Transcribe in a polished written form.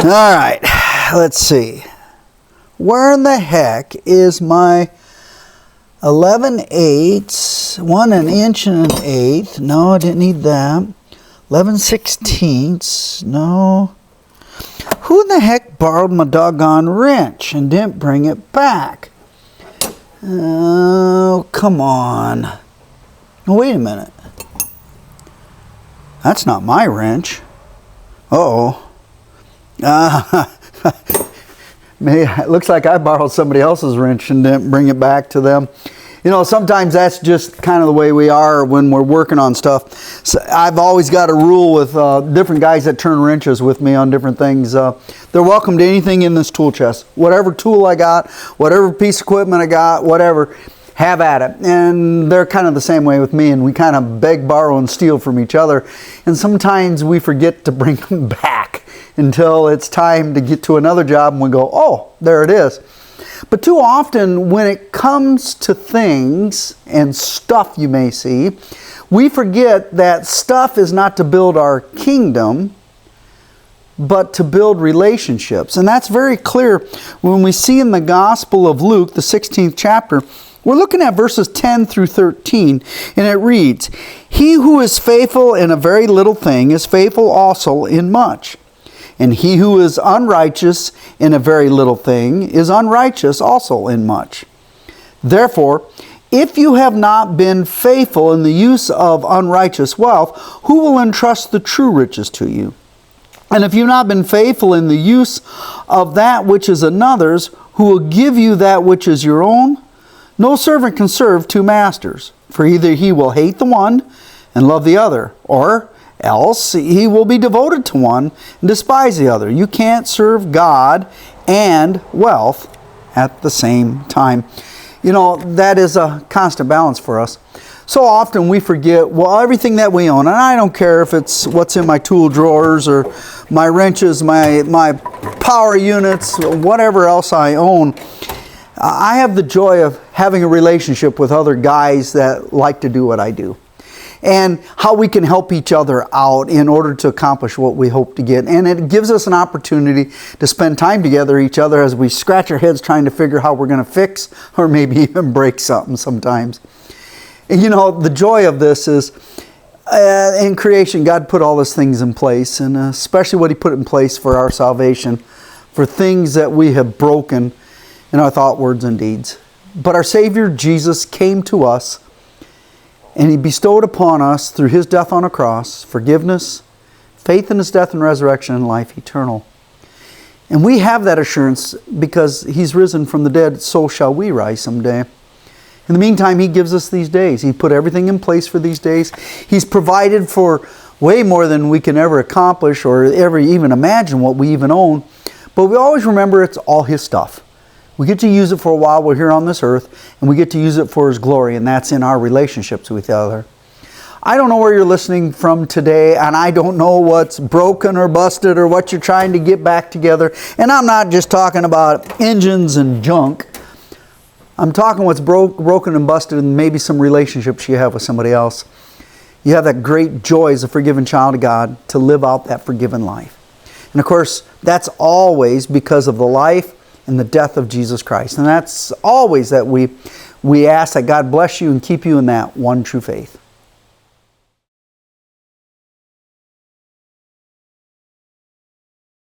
All right, let's see. Where in the heck is my 11/8, 1 inch and 1/8? No, I didn't need that. 11/16, no. Who in the heck borrowed my doggone wrench and didn't bring it back? Oh, come on. Oh, wait a minute. That's not my wrench. Uh-oh. It looks like I borrowed somebody else's wrench and didn't bring it back to them. You know, sometimes that's just kind of the way we are when we're working on stuff. So I've always got a rule with different guys that turn wrenches with me on different things. They're welcome to anything in this tool chest. Whatever tool I got, whatever piece of equipment I got, whatever, have at it. And they're kind of the same way with me, and we kind of beg, borrow, and steal from each other. And sometimes we forget to bring them back until it's time to get to another job and we go, oh, there it is. But too often when it comes to things and stuff you may see, we forget that stuff is not to build our kingdom, but to build relationships. And that's very clear when we see in the Gospel of Luke, the 16th chapter, we're looking at verses 10 through 13, and it reads, "He who is faithful in a very little thing is faithful also in much. And he who is unrighteous in a very little thing is unrighteous also in much. Therefore, if you have not been faithful in the use of unrighteous wealth, who will entrust the true riches to you? And if you have not been faithful in the use of that which is another's, who will give you that which is your own? No servant can serve two masters, for either he will hate the one and love the other, or else he will be devoted to one and despise the other. You can't serve God and wealth at the same time." You know, that is a constant balance for us. So often we forget, well, everything that we own, and I don't care if it's what's in my tool drawers or my wrenches, my power units, whatever else I own, I have the joy of having a relationship with other guys that like to do what I do, and how we can help each other out in order to accomplish what we hope to get. And it gives us an opportunity to spend time together each other as we scratch our heads trying to figure how we're going to fix or maybe even break something sometimes. And you know, the joy of this is in creation, God put all these things in place, and especially what He put in place for our salvation, for things that we have broken in our thought, words, and deeds. But our Savior Jesus came to us, and He bestowed upon us, through His death on a cross, forgiveness, faith in His death and resurrection, and life eternal. And we have that assurance because He's risen from the dead, so shall we rise someday. In the meantime, He gives us these days. He put everything in place for these days. He's provided for way more than we can ever accomplish or ever even imagine what we even own. But we always remember it's all His stuff. We get to use it for a while. We're here on this earth, and we get to use it for His glory, and that's in our relationships with each other. I don't know where you're listening from today, and I don't know what's broken or busted or what you're trying to get back together. And I'm not just talking about engines and junk. I'm talking what's broken and busted, and maybe some relationships you have with somebody else. You have that great joy as a forgiven child of God to live out that forgiven life. And of course, that's always because of the life and the death of Jesus Christ. And that's always that we ask that God bless you and keep you in that one true faith.